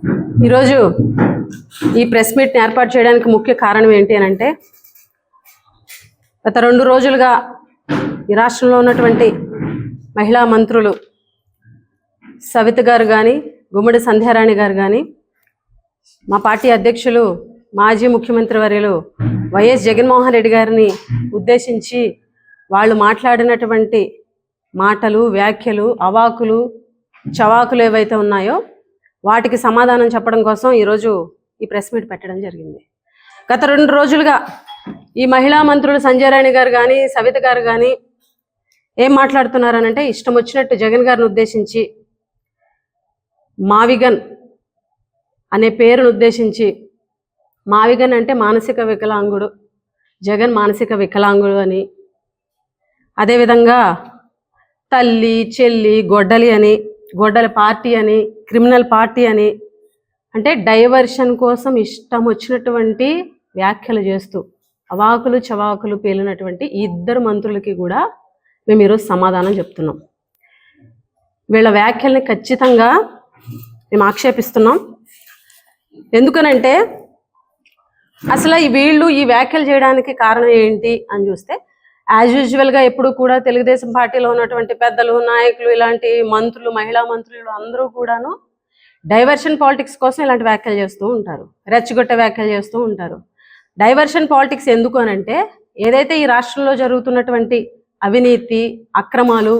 ఈరోజు ఈ ప్రెస్ మీట్ని ఏర్పాటు చేయడానికి ముఖ్య కారణం ఏంటి అని అంటే, గత 2 రోజులుగా ఈ రాష్ట్రంలో ఉన్నటువంటి మహిళా మంత్రులు సవిత గారు కానీ, గుమ్మడి సంధ్యారాణి గారు కానీ, మా పార్టీ అధ్యక్షులు మాజీ ముఖ్యమంత్రి వర్యులు వైఎస్ జగన్మోహన్ రెడ్డి గారిని ఉద్దేశించి వాళ్ళు మాట్లాడినటువంటి మాటలు, వ్యాఖ్యలు, అవాకులు చవాకులు ఏవైతే ఉన్నాయో వాటికి సమాధానం చెప్పడం కోసం ఈరోజు ఈ ప్రెస్ మీట్ పెట్టడం జరిగింది. గత 2 రోజులుగా ఈ మహిళా మంత్రులు సంధ్యారాణి గారు కానీ, సవిత గారు కానీ ఏం మాట్లాడుతున్నారనంటే, ఇష్టం వచ్చినట్టు జగన్ గారిని ఉద్దేశించి మావిగన్ అనే పేరును ఉద్దేశించి, మావిగన్ అంటే మానసిక వికలాంగుడు, జగన్ మానసిక వికలాంగుడు అని, అదేవిధంగా తల్లి చెల్లి గొడ్డలి అని, గొడ్డలి పార్టీ అని, క్రిమినల్ పార్టీ అని, అంటే డైవర్షన్ కోసం ఇష్టం వచ్చినటువంటి వ్యాఖ్యలు చేస్తూ అవాకులు చవాకులు పేలినటువంటి ఈ 2 మంత్రులకి కూడా మేము ఈరోజు సమాధానం చెప్తున్నాం. వీళ్ళ వ్యాఖ్యల్ని ఖచ్చితంగా మేము ఆక్షేపిస్తున్నాం. ఎందుకనంటే అసలు వీళ్ళు ఈ వ్యాఖ్యలు చేయడానికి కారణం ఏంటి అని చూస్తే, యాజ్ యూజువల్గా ఎప్పుడు కూడా తెలుగుదేశం పార్టీలో ఉన్నటువంటి పెద్దలు, నాయకులు, ఇలాంటి మంత్రులు, మహిళా మంత్రులు అందరూ కూడాను డైవర్షన్ పాలిటిక్స్ కోసం ఇలాంటి వ్యాఖ్యలు చేస్తూ ఉంటారు, రెచ్చగొట్టే వ్యాఖ్యలు చేస్తూ ఉంటారు. డైవర్షన్ పాలిటిక్స్ ఎందుకు అనంటే, ఏదైతే ఈ రాష్ట్రంలో జరుగుతున్నటువంటి అవినీతి, అక్రమాలు,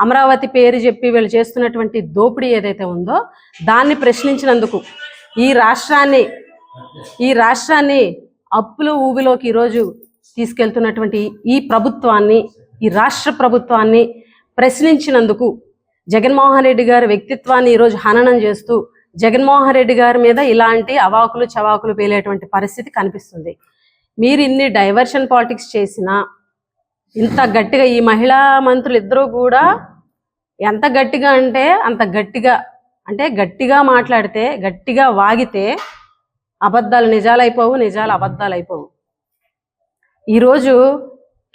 అమరావతి పేరు చెప్పి వీళ్ళు చేస్తున్నటువంటి దోపిడీ ఏదైతే ఉందో దాన్ని ప్రశ్నించినందుకు ఈ రాష్ట్రాన్ని అప్పుల ఊబిలోకి ఈరోజు తీసుకెళ్తున్నటువంటి ఈ ప్రభుత్వాన్ని, ఈ రాష్ట్ర ప్రభుత్వాన్ని ప్రశ్నించినందుకు జగన్మోహన్ రెడ్డి గారి వ్యక్తిత్వాన్ని ఈరోజు హననం చేస్తూ జగన్మోహన్ రెడ్డి గారి మీద ఇలాంటి అవాకులు చవాకులు పేలేటువంటి పరిస్థితి కనిపిస్తుంది. మీరు ఇన్ని డైవర్షన్ పాలిటిక్స్ చేసినా, ఇంత గట్టిగా ఈ మహిళా మంత్రులు ఇద్దరూ కూడా ఎంత గట్టిగా అంటే అంత గట్టిగా, అంటే గట్టిగా మాట్లాడితే, గట్టిగా వాగితే అబద్ధాలు నిజాలైపోవు, నిజాలు అబద్ధాలు అయిపోవు. ఈరోజు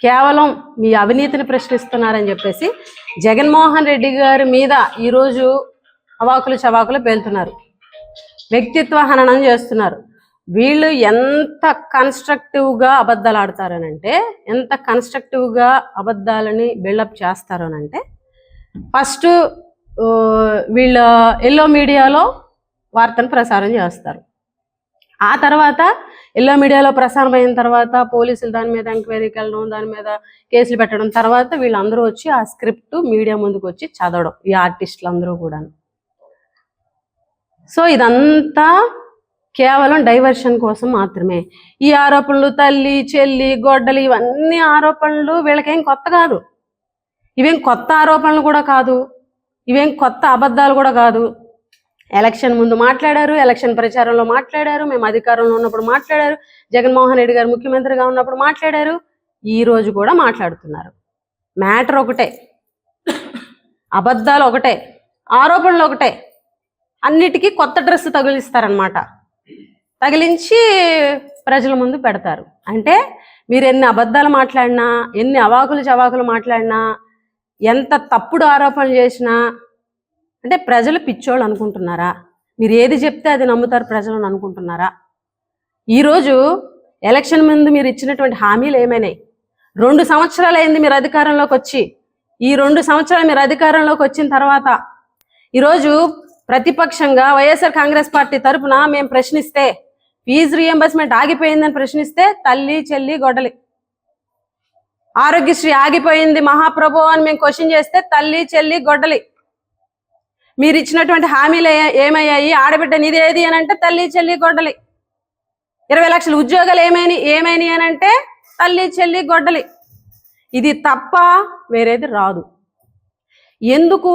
కేవలం మీ అవినీతిని ప్రశ్నిస్తున్నారని చెప్పేసి జగన్మోహన్ రెడ్డి గారి మీద ఈరోజు అవాకులు చవాకులు పేలుతున్నారు, వ్యక్తిత్వ హననం చేస్తున్నారు. వీళ్ళు ఎంత కన్స్ట్రక్టివ్గా అబద్ధాలు ఆడతారనంటే, ఎంత కన్స్ట్రక్టివ్గా అబద్ధాలని బిల్డప్ చేస్తారనంటే, ఫస్ట్ వీళ్ళ ఎల్లో మీడియాలో వార్తను ప్రసారం చేస్తారు. ఆ తర్వాత ఎల్లో మీడియాలో ప్రసారం అయిన తర్వాత పోలీసులు దాని మీద ఎంక్వైరీకి వెళ్ళడం, దాని మీద కేసులు పెట్టడం, తర్వాత వీళ్ళందరూ వచ్చి ఆ స్క్రిప్ట్ మీడియా ముందుకు వచ్చి చదవడం, ఈ ఆర్టిస్టులు అందరూ కూడా. సో ఇదంతా కేవలం డైవర్షన్ కోసం మాత్రమే. ఈ ఆరోపణలు, తల్లి చెల్లి గొడ్డలి, ఇవన్నీ ఆరోపణలు వీళ్ళకేం కొత్త కాదు, ఇవేం కొత్త ఆరోపణలు కూడా కాదు, ఇవేం కొత్త అబద్ధాలు కూడా కాదు. ఎలక్షన్ ముందు మాట్లాడారు, ఎలక్షన్ ప్రచారంలో మాట్లాడారు, మేము అధికారంలో ఉన్నప్పుడు మాట్లాడారు, జగన్మోహన్ రెడ్డి గారు ముఖ్యమంత్రిగా ఉన్నప్పుడు మాట్లాడారు, ఈ రోజు కూడా మాట్లాడుతున్నారు. మ్యాటర్ ఒకటే, అబద్ధాలు ఒకటే, ఆరోపణలు ఒకటే, అన్నిటికీ కొత్త డ్రెస్ తగిలిస్తారనమాట, తగిలించి ప్రజల ముందు పెడతారు. అంటే మీరు ఎన్ని అబద్ధాలు మాట్లాడినా, ఎన్ని అవాకులు చవాకులు మాట్లాడినా, ఎంత తప్పుడు ఆరోపణలు చేసినా, అంటే ప్రజలు పిచ్చోళ్ళు అనుకుంటున్నారా? మీరు ఏది చెప్తే అది నమ్ముతారు ప్రజలు అనుకుంటున్నారా? ఈరోజు ఎలక్షన్ ముందు మీరు ఇచ్చినటువంటి హామీలు ఏమైనాయి? 2 సంవత్సరాలు అయింది మీరు అధికారంలోకి వచ్చి. ఈ 2 సంవత్సరాలు మీరు అధికారంలోకి వచ్చిన తర్వాత ఈరోజు ప్రతిపక్షంగా వైఎస్ఆర్ కాంగ్రెస్ పార్టీ తరఫున మేము ప్రశ్నిస్తే, ఫీజు రీఎంబర్స్మెంట్ ఆగిపోయిందని ప్రశ్నిస్తే, తల్లి చెల్లి గొడ్డలి, ఆరోగ్యశ్రీ ఆగిపోయింది మహాప్రభు అని మేము క్వశ్చన్ చేస్తే, తల్లి చెల్లి గొడ్డలి. మీరు ఇచ్చినటువంటి హామీలు ఏమయ్యాయి? ఆడబిడ్డ నిదేది అని అంటే తల్లి చెల్లి గొడ్డలి. 20 లక్షల ఉద్యోగాలు ఏమైనాయి అని అంటే తల్లి చెల్లి గొడ్డలి. ఇది తప్ప వేరేది రాదు. ఎందుకు?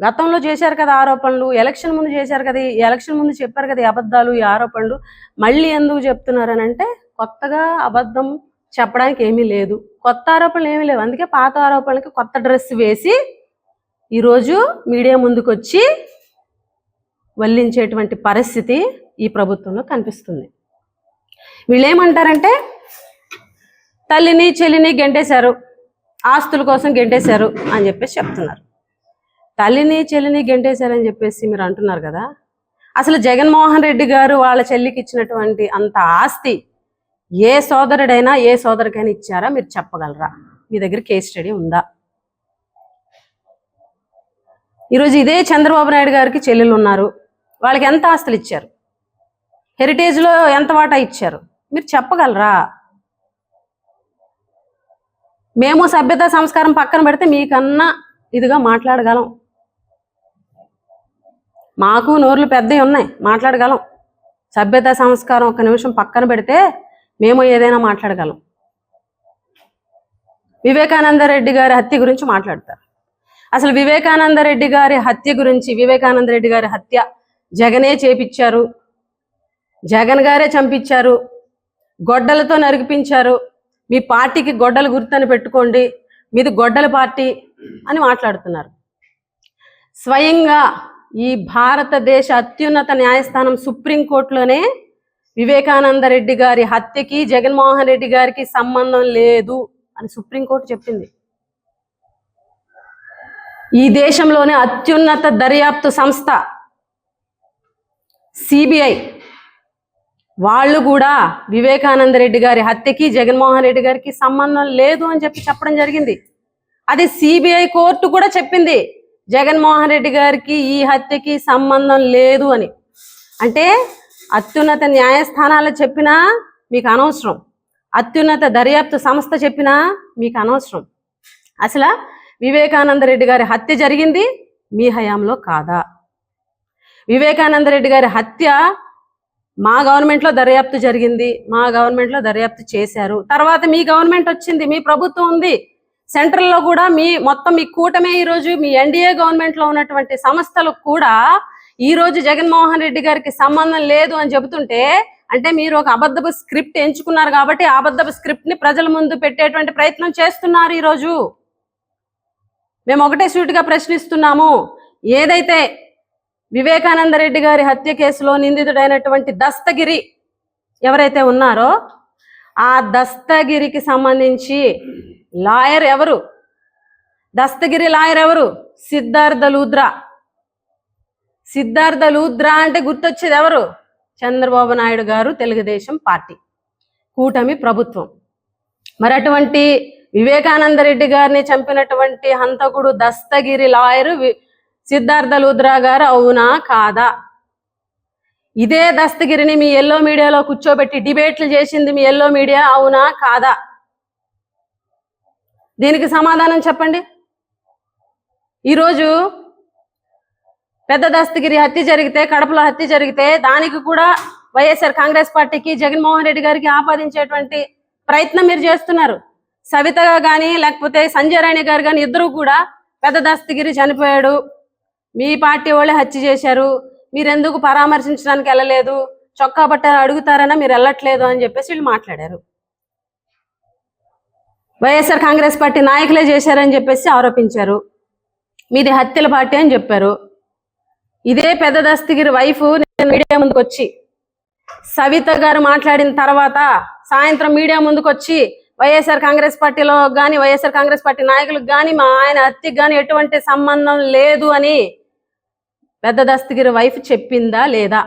గతంలో చేశారు కదా ఆరోపణలు, ఎలక్షన్ ముందు చేశారు కదా, ఎలక్షన్ ముందు చెప్పారు కదా ఈ అబద్ధాలు, ఈ ఆరోపణలు, మళ్ళీ ఎందుకు చెప్తున్నారు అని అంటే, కొత్తగా అబద్ధం చెప్పడానికి ఏమీ లేదు, కొత్త ఆరోపణలు ఏమీ లేవు. అందుకే పాత ఆరోపణలకి కొత్త డ్రెస్ వేసి ఈరోజు మీడియా ముందుకు వచ్చి వల్లించేటువంటి పరిస్థితి ఈ ప్రభుత్వంలో కనిపిస్తుంది. వీళ్ళు ఏమంటారంటే, తల్లిని చెల్లిని గెంటేశారు, ఆస్తుల కోసం గెంటేశారు అని చెప్పేసి చెప్తున్నారు. తల్లిని చెల్లిని గెంటేశారని చెప్పేసి మీరు అంటున్నారు కదా, అసలు జగన్మోహన్ రెడ్డి గారు వాళ్ళ చెల్లికి ఇచ్చినటువంటి అంత ఆస్తి ఏ సోదరుడైనా ఏ సోదరికైనా ఇచ్చారా మీరు చెప్పగలరా? మీ దగ్గర కేస్ స్టడీ ఉందా? ఈరోజు ఇదే చంద్రబాబు నాయుడు గారికి చెల్లెలు ఉన్నారు, వాళ్ళకి ఎంత ఆస్తులు ఇచ్చారు, హెరిటేజ్లో ఎంత వాటా ఇచ్చారు మీరు చెప్పగలరా? మేము సభ్యత సంస్కారం పక్కన పెడితే మీకన్నా ఇదిగా మాట్లాడగలం, మాకు నోర్లు పెద్దవి ఉన్నాయి, మాట్లాడగలం. సభ్యత సంస్కారం ఒక నిమిషం పక్కన పెడితే మేము ఏదైనా మాట్లాడగలం. వివేకానంద రెడ్డి గారి హత్య గురించి మాట్లాడతారు. అసలు వివేకానంద రెడ్డి గారి హత్య గురించి, వివేకానంద రెడ్డి గారి హత్య జగనే చేపించారు, జగన్ గారే చంపించారు, గొడ్డలతో నరికిపించారు, మీ పార్టీకి గొడ్డలు గుర్తని పెట్టుకోండి, మీది గొడ్డల పార్టీ అని మాట్లాడుతున్నారు. స్వయంగా ఈ భారతదేశ అత్యున్నత న్యాయస్థానం సుప్రీంకోర్టులోనే వివేకానంద రెడ్డి గారి హత్యకి జగన్మోహన్ రెడ్డి గారికి సంబంధం లేదు అని సుప్రీంకోర్టు చెప్పింది. ఈ దేశంలోనే అత్యున్నత దర్యాప్తు సంస్థ సిబిఐ వాళ్ళు కూడా వివేకానంద రెడ్డి గారి హత్యకి జగన్మోహన్ రెడ్డి గారికి సంబంధం లేదు అని చెప్పడం జరిగింది. అది సిబిఐ కోర్టు కూడా చెప్పింది జగన్మోహన్ రెడ్డి గారికి ఈ హత్యకి సంబంధం లేదు అని. అంటే అత్యున్నత న్యాయస్థానాలు చెప్పినా మీకు అనవసరం, అత్యున్నత దర్యాప్తు సంస్థ చెప్పినా మీకు అనవసరం. అసలు వివేకానంద రెడ్డి గారి హత్య జరిగింది మీ హయాంలో కాదా? వివేకానంద రెడ్డి గారి హత్య మా గవర్నమెంట్లో దర్యాప్తు జరిగింది, మా గవర్నమెంట్లో దర్యాప్తు చేశారు. తర్వాత మీ గవర్నమెంట్ వచ్చింది, మీ ప్రభుత్వం ఉంది, సెంట్రల్లో కూడా మొత్తం మీ కూటమే ఈరోజు మీ ఎన్డీఏ గవర్నమెంట్లో ఉన్నటువంటి సంస్థలకు కూడా ఈరోజు జగన్మోహన్ రెడ్డి గారికి సంబంధం లేదు అని చెబుతుంటే, అంటే మీరు ఒక అబద్ధపు స్క్రిప్ట్ ఎంచుకున్నారు కాబట్టి ఆ అబద్ధపు స్క్రిప్ట్ని ప్రజల ముందు పెట్టేటువంటి ప్రయత్నం చేస్తున్నారు. ఈరోజు మేము ఒకటే సూటిగా ప్రశ్నిస్తున్నాము, ఏదైతే వివేకానంద రెడ్డి గారి హత్య కేసులో నిందితుడైనటువంటి దస్తగిరి ఎవరైతే ఉన్నారో ఆ దస్తగిరికి సంబంధించి లాయర్ ఎవరు? దస్తగిరి లాయర్ ఎవరు? సిద్ధార్థ లూథ్రా. సిద్ధార్థ లూథ్రా అంటే గుర్తొచ్చేది ఎవరు? చంద్రబాబు నాయుడు గారు, తెలుగుదేశం పార్టీ, కూటమి ప్రభుత్వం. మరి అటువంటి వివేకానంద రెడ్డి గారిని చంపినటువంటి హంతకుడు దస్తగిరి లాయరు సిద్ధార్థ లూథ్రా గారు అవునా కాదా? ఇదే దస్తగిరిని మీ ఎల్లో మీడియాలో కూర్చోబెట్టి డిబేట్లు చేసింది మీ ఎల్లో మీడియా, అవునా కాదా? దీనికి సమాధానం చెప్పండి. ఈరోజు పెద్ద దస్తగిరి హత్య జరిగితే, కడపలో హత్య జరిగితే దానికి కూడా వైఎస్ఆర్ కాంగ్రెస్ పార్టీకి జగన్మోహన్ రెడ్డి గారికి ఆపాదించేటువంటి ప్రయత్నం మీరు చేస్తున్నారు. సవితగా కానీ లేకపోతే సంజయ్ రాణి గారు కానీ ఇద్దరు కూడా పెద్ద దస్తగిరి చనిపోయాడు, మీ పార్టీ వాళ్ళే హత్య చేశారు, మీరెందుకు పరామర్శించడానికి వెళ్ళలేదు, చొక్కా బట్టారు అడుగుతారన్నా మీరు వెళ్ళట్లేదు అని చెప్పేసి వీళ్ళు మాట్లాడారు. వైఎస్ఆర్ కాంగ్రెస్ పార్టీ నాయకులే చేశారని చెప్పేసి ఆరోపించారు. మీది హత్యల పార్టీ అని చెప్పారు. ఇదే పెద్ద దస్తగిరి వైఫ్ నేను మీడియా ముందుకు వచ్చి, సవిత గారు మాట్లాడిన తర్వాత సాయంత్రం మీడియా ముందుకు వచ్చి వైఎస్ఆర్ కాంగ్రెస్ పార్టీలో కానీ వైఎస్ఆర్ కాంగ్రెస్ పార్టీ నాయకులకు కానీ మా ఆయన హత్యకు కానీ ఎటువంటి సంబంధం లేదు అని పెద్ద దస్తగిరి వైఫ్ చెప్పిందా లేదా?